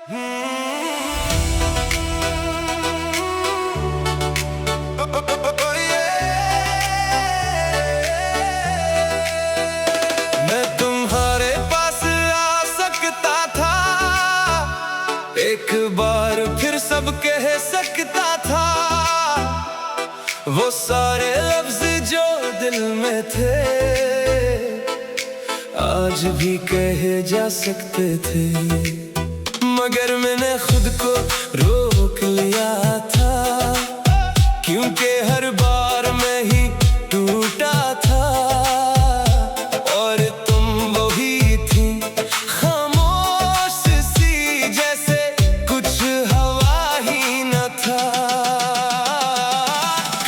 मैं तुम्हारे पास आ सकता था, एक बार फिर सब कह सकता था। वो सारे लफ्ज जो दिल में थे आज भी कहे जा सकते थे, मगर मैंने खुद को रोक लिया था, क्योंकि हर बार मैं ही टूटा था। और तुम वही थी, खामोश सी जैसे कुछ हवा ही न था।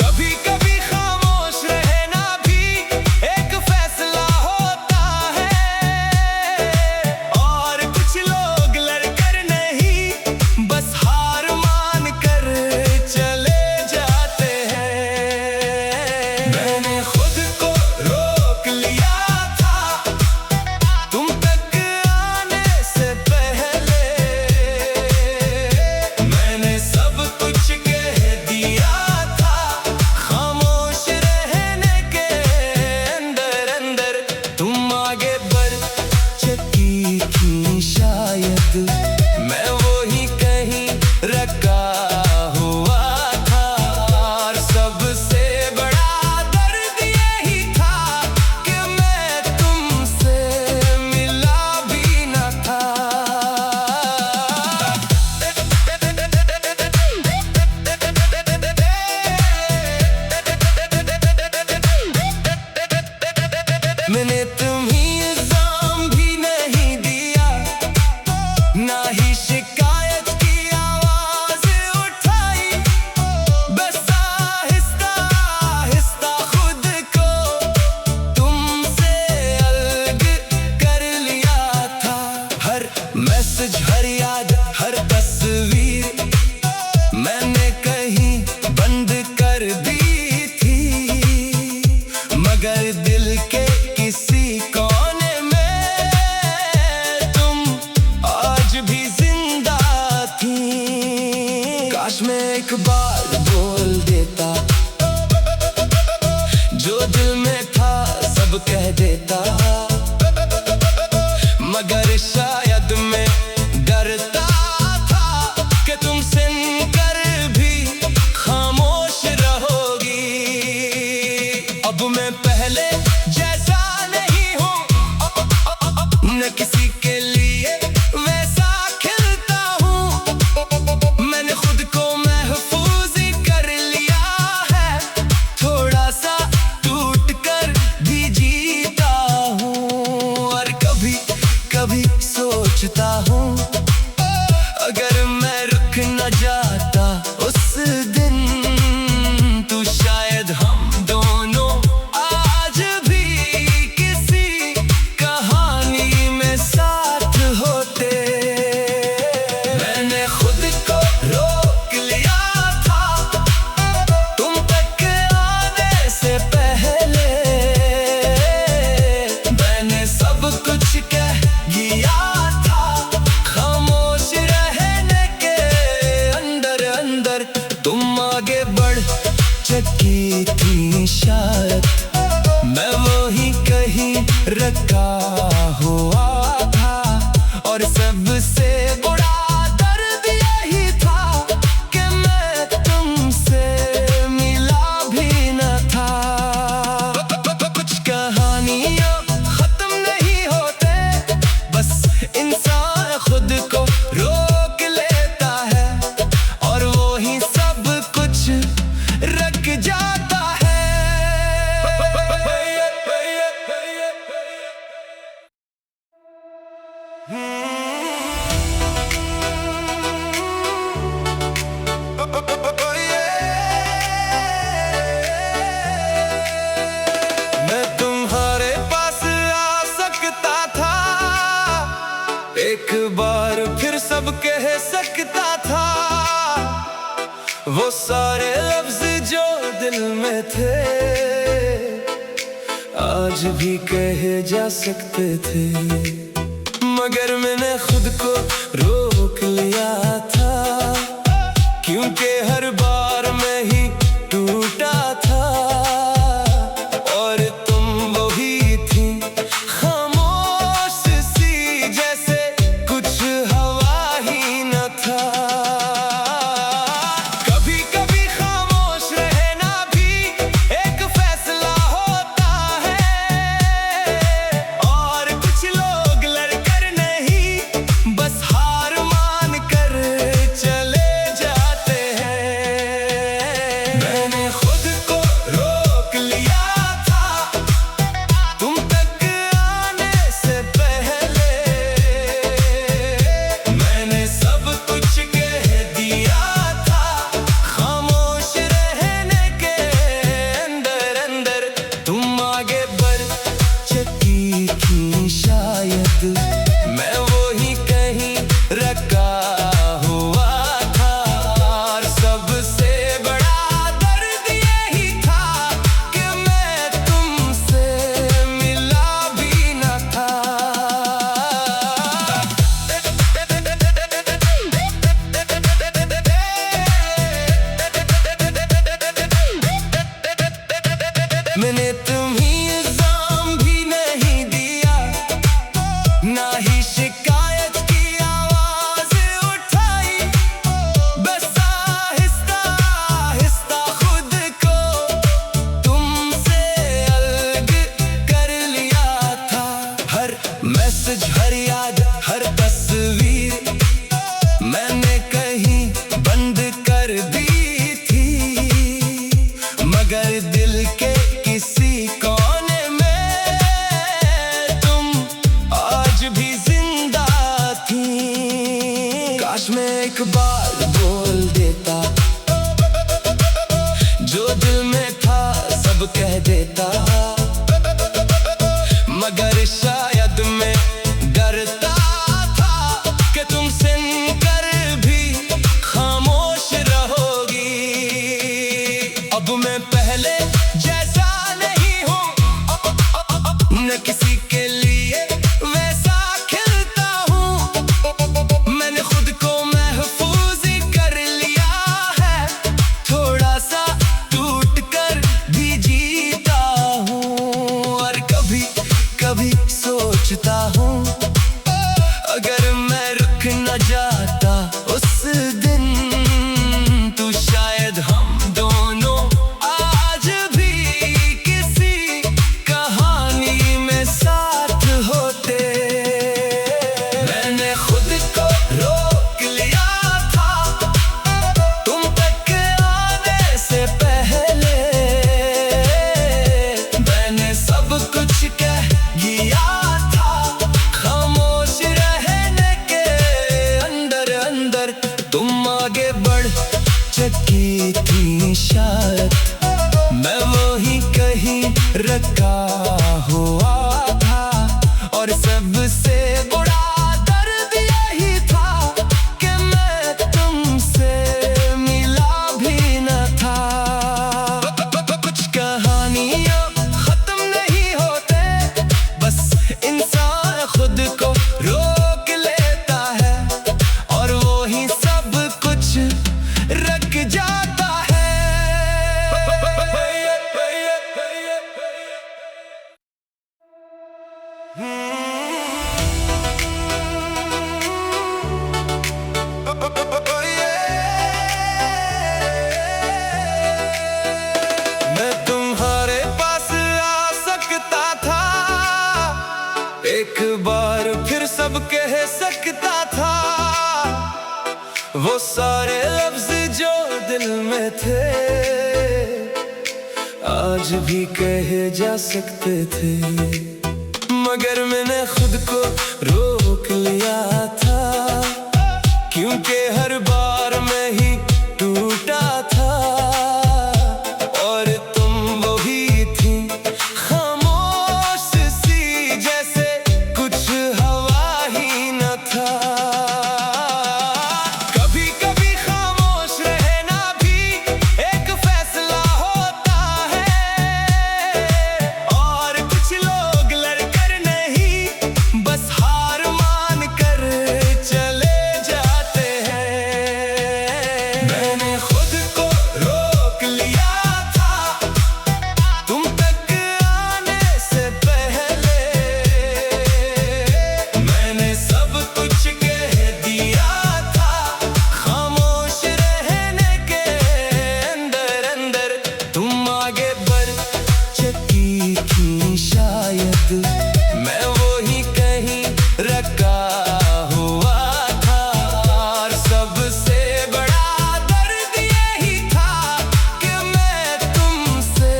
कभी कभी खामोश रहना भी एक फैसला होता है, और कुछ लोग लड़कर नहीं बस हार मान कर चले जाते हैं। मैंने खुद को रोक लिया था तुम तक आने से पहले, मैंने सब कुछ कह दिया था खामोश रहने के अंदर अंदर। तुम आगे बढ़ चुकी थी शायद, मैं वो ही कहीं रखा हुआ था। और सबसे बड़ा दर्द यही था कि मैं तुमसे मिला भी न था। मैंने तुम्हें इल्जाम भी नहीं दिया, ना ही शिकायत की आवाज उठाई, बस आहिस्ता आहिस्ता खुद को तुमसे अलग कर लिया था। हर मैसेज, हर याद, हर तस्वीर मैंने कहीं बंद कर दी थी, मगर दिल के किसी कोने में तुम आज भी जिंदा थी। काश मैं एक बार बोल देता, जो दिल में था सब कह देता, मगर शायद मैं डरता था कि तुम सुनकर भी खामोश रहोगी। अब मैं पहले जैसा नहीं हूँ, न किसी के लिए वैसा खिलता हूँ। मैंने खुद को महफूज कर लिया है, थोड़ा सा टूट कर भी जीता हूँ। और कभी कभी सोचता हूँ, अगर मैं रुक न जाता उस दिन, तो शायद हम दोनों आज भी किसी कहानी में साथ होते। मैंने खुद को रोक लिया था तुम तक आने से पहले, मैंने सब कुछ कह दिया था खामोश रहने के अंदर अंदर। तुम आगे बढ़ चुकी थी शायद, मैं वो ही कहीं रखा हुआ था। और सबसे बड़ा दर्द यही था कि मैं तुमसे मिला भी न था। कुछ कहानियां खत्म नहीं होते, बस इंसान खुद को रोक लेता है, और वो ही सब कुछ रख जाता है। मैं तुम्हारे पास आ सकता था, एक बार फिर सब कह सकता था। वो सारे लफ्ज जो दिल में थे आज भी कहे जा सकते थे, मगर मैंने खुद को रोक लिया। काश मैं एक बार बोल देता, जो दिल में था सब कह देता, मगर शायद मैं डरता था कि तुम सुनकर भी खामोश रहोगी। अब मैं पहले जैसा नहीं हूँ, न किसी के लिए वैसा खिलता हूँ। मैंने खुद को महफूज कर लिया है, थोड़ा सा टूट कर भी जीता हूँ। और कभी कभी सोचता हूँ, अगर मैं रुक न जाता उस दिन, तो शायद हम दोनों आज भी किसी कहानी में साथ होते। मैंने खुद को रोक लिया था तुम तक आने से पहले, मैंने सब कुछ कह दिया था खामोश रहने के अंदर अंदर। तुम आगे बढ़ चुकी थी शायद, मैं वो ही कहीं रखा हुआ था। और सबसे बड़ा दर्द यही था कि मैं तुमसे मिला भी न था। कुछ कहानियाँ खत्म नहीं होते, बस इंसान खुद को रोक लेता है और वो ही सब कुछ रख जाता है। मैं तुम्हारे पास आ सकता था, एक बार फिर सब कह सकता था, वो सारे लफ्ज जो दिल में थे आज भी कहे जा सकते थे। मगर मैंने खुद को रोक लिया था, क्योंकि हर बार मैं ही टूटा था। और तुम वही थी खामोश सी, जैसे कुछ हवा ही न था। कभी कभी खामोश रहना भी एक फैसला होता है, और कुछ लोग लड़कर नहीं बस हार मान कर चले जाते हैं। मैंने खुद को रोक लिया था तुम तक आने से पहले, मैंने सब कुछ कह दिया था खामोश रहने के अंदर अंदर। तुम आगे बढ़ चुकी थी शायद, मैं वो ही कहीं रखा हुआ था। और सबसे बड़ा दर्द यही था कि मैं तुमसे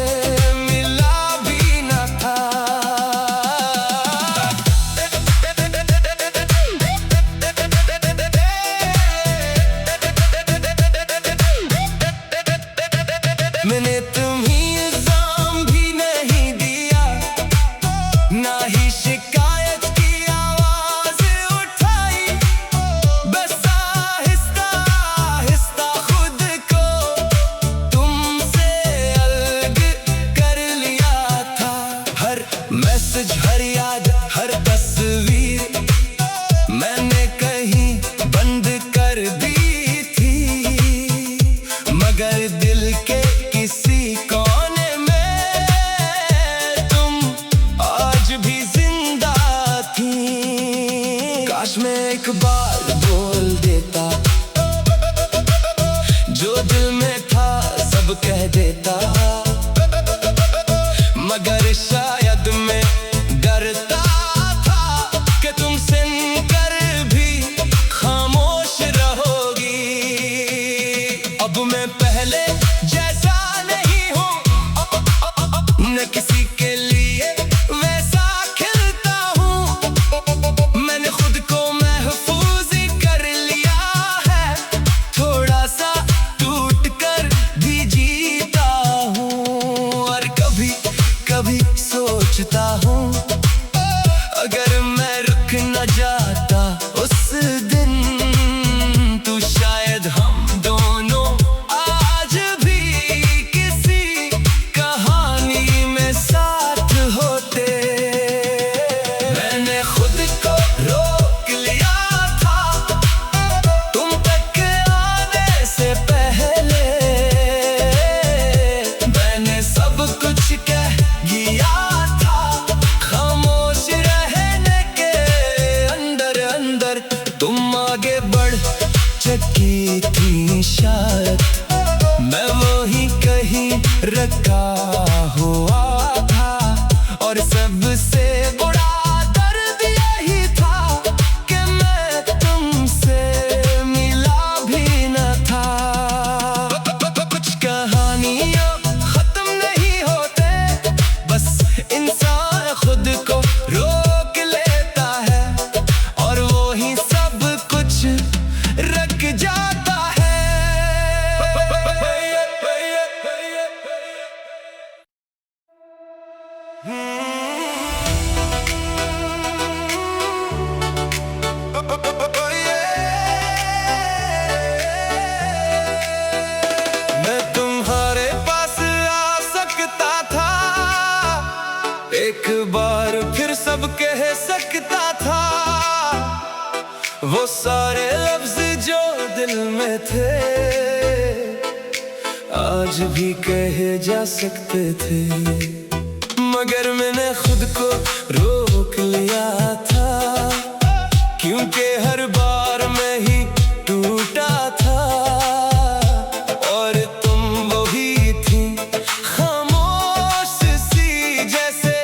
मिला भी न था। मैंने तुम्हें इल्जाम भी नहीं दिया, ना ही शिकायत की आवाज उठाई, बस आहिस्ता आहिस्ता खुद को तुमसे अलग कर लिया था। हर मैसेज, हर याद, हर तस्वीर मैंने कहीं बंद कर दी थी, मगर दिल के किसी कोने में तुम आज भी जिंदा थी। काश मैं एक बार बोल देता, जो दिल में था सब कह देता, मगर शायद मैं डरता था कि तुम सुनकर भी खामोश रहोगी। अब मैं पहले जैसा नहीं हूँ, न किसी के लिए वैसा खिलता हूँ। मैंने खुद को महफूज कर लिया आगे बढ़ चुकी थी शायद, मैं वो ही कहीं रखा हुआ था। और सबसे बड़ा दर्द यही था कि मैं तुमसे मिला भी न था। कुछ कहानियां खत्म नहीं होते, बस इंसान खुद को रोक लेता है और वो ही सब कुछ रख जाता है। मैं तुम्हारे पास आ सकता था, एक बार फिर सब कह सकता था वो सारे लफ्ज जो दिल में थे, आज भी कहे जा सकते थे। मगर मैंने खुद को रोक लिया था, क्योंकि हर बार मैं ही टूटा था। और तुम वही थी, खामोश सी जैसे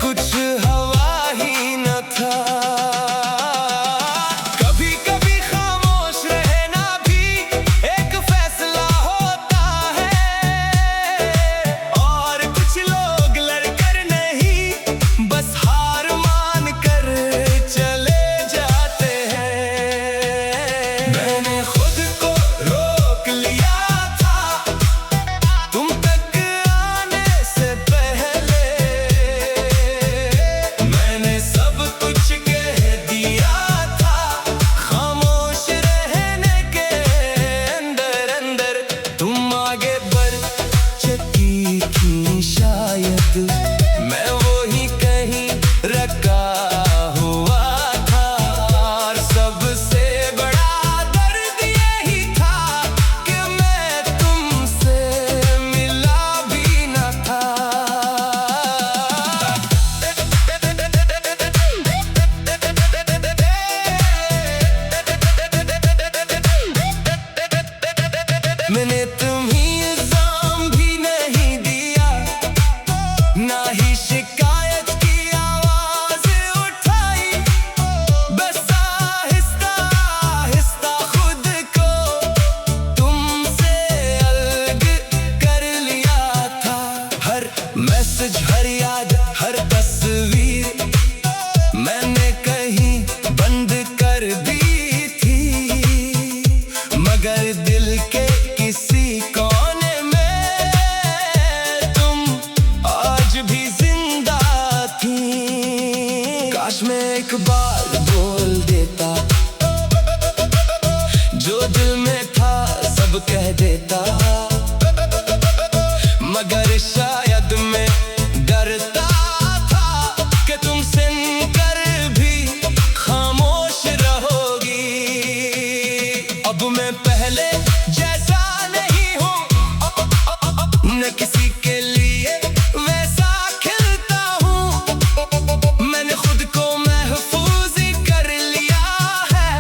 कुछ हवा ही न था। कभी कभी खामोश रहना भी एक फैसला होता है, और कुछ लोग लड़कर नहीं बस हार मान कर चले जाते हैं। मैंने खुद को रोक लिया था तुम तक आने से पहले, मैंने सब कुछ कह दिया था खामोश रहने के अंदर अंदर। तुम आगे बढ़ चुकी थी शायद, मैं वो ही कहीं रखा हुआ था। और सबसे बड़ा दर्द यही था कि मैं तुमसे मिला भी न था। मैंने तुम्हें इल्जाम भी नहीं दिया, ना ही शिकायत की आवाज उठाई, बस आहिस्ता आहिस्ता खुद को तुमसे अलग कर लिया था। हर मैसेज, हर याद, हर तस्वीर मैंने कहीं बंद कर दी थी, मगर दिल के किसी कोने में तुम आज भी जिंदा थी। काश मैं एक बार बोल देता, जो दिल में था सब कह देता, मगर शायद मैं डरता था कि तुम सुनकर भी खामोश रहोगी। अब मैं पहले जैसा नहीं हूँ, न किसी के लिए वैसा खिलता हूँ। मैंने खुद को महफूज कर लिया है,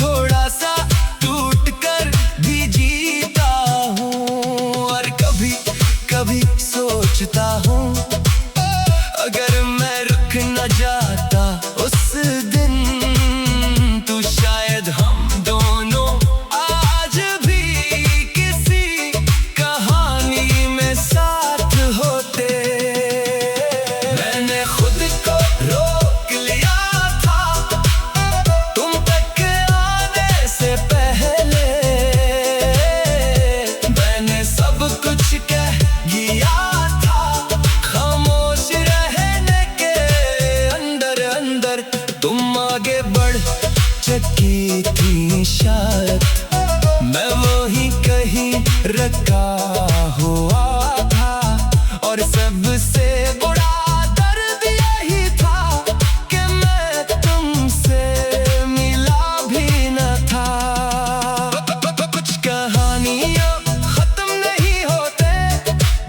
थोड़ा सा टूट कर भी जीता हूँ। और कभी कभी सोचता हूँ, अगर मैं रुक न जाता उस दिन, तो शायद हम दोनों आज भी किसी कहानी में साथ होते। मैंने खुद को रोक लिया था तुम तक आने से पहले, मैंने सब कुछ कह दिया था खामोश रहने के अंदर अंदर। तुम आगे बढ़ चुकी थी शायद, मैं वो ही कहीं रखा हुआ था। और सबसे बड़ा दर्द यही था कि मैं तुमसे मिला भी न था। कुछ कहानियां खत्म नहीं होते,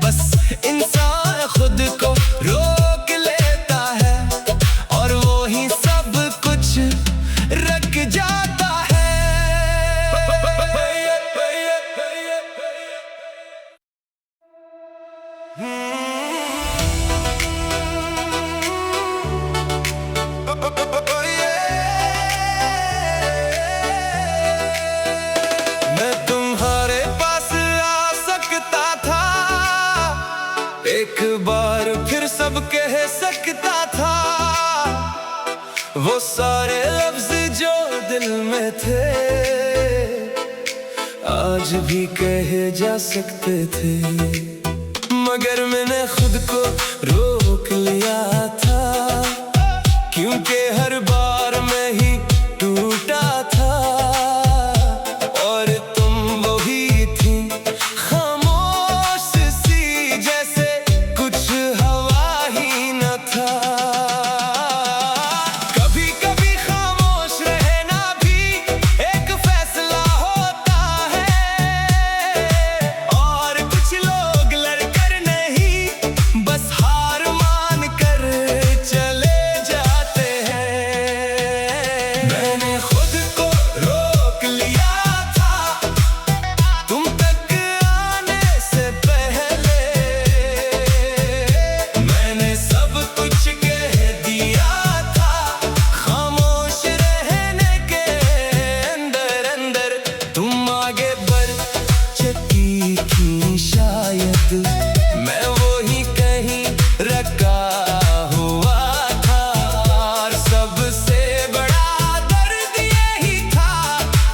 बस इंसान खुद को रोक लेता है और वो ही सब कुछ रख जाता है। सकता था। वो सारे लफ्ज जो दिल में थे आज भी कहे जा सकते थे, मगर मैंने खुद को रोक लिया था, क्योंकि हर बार मैं ही टूटा था। और तुम वही थी, खामोश सी जैसे कुछ हवा ही न था। कभी कभी खामोश रहना भी एक फैसला होता है, और कुछ लोग लड़कर नहीं बस हार मान कर चले जाते हैं। मैंने खुद को रोक लिया था तुम तक आने से पहले, मैंने सब कुछ कह दिया था खामोश रहने के अंदर अंदर। तुम आगे बढ़ चुकी थी शायद, मैं वो ही कहीं रखा हुआ था, और सबसे बड़ा दर्द यही था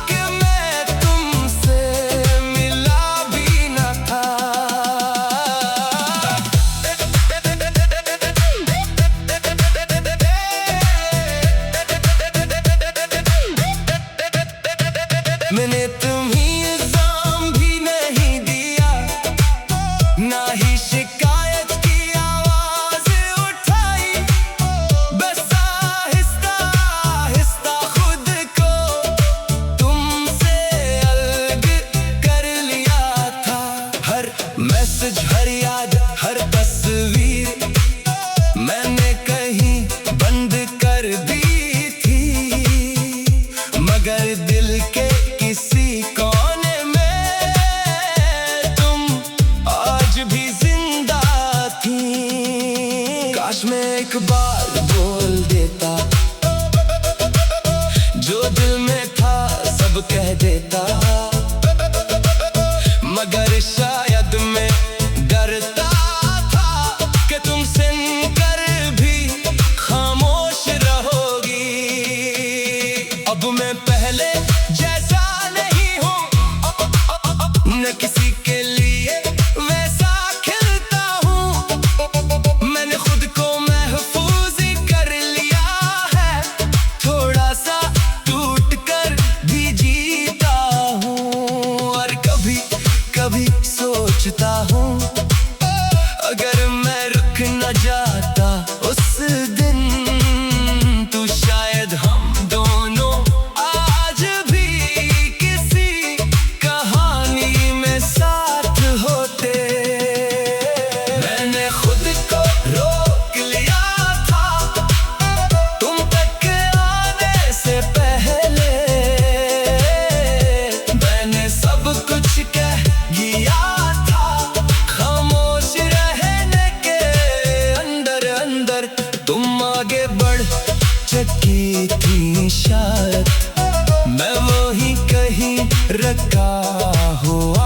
कि मैं तुमसे मिला भी न था। मैंने तुम्हें इल्जाम भी नहीं दिया, ना ही शिकायत की आवाज उठाई, बस आहिस्ता आहिस्ता खुद को तुमसे अलग कर लिया था। हर मैसेज, हर याद, हर तस्वीर मैंने कहीं बंद कर दी थी, मगर दिल के किसी कोने में तुम आज भी जिंदा थी। काश मैं एक बार बोल देता, जो दिल में था सब कह देता, मगर शायद मैं डरता था कि तुम सुनकर भी खामोश रहोगी। अब मैं पहले जैसा नहीं हूँ, न किसी के लिए वैसा खिलता हूँ। मैंने खुद को महफूज कर लिया है, थोड़ा सा टूट कर भी जीता हूँ। और कभी कभी सोचता हूँ, अगर मैं रुक न जाता उस दिन, तो शायद हम दोनों आज भी किसी कहानी में साथ होते। मैंने खुद को रोक लिया था तुम तक आने से पहले, मैंने सब कुछ कह दिया था खामोश रहने के अंदर अंदर। तुम आगे बढ़ चुकी थी शायद, मैं वो ही कहीं रखा हुआ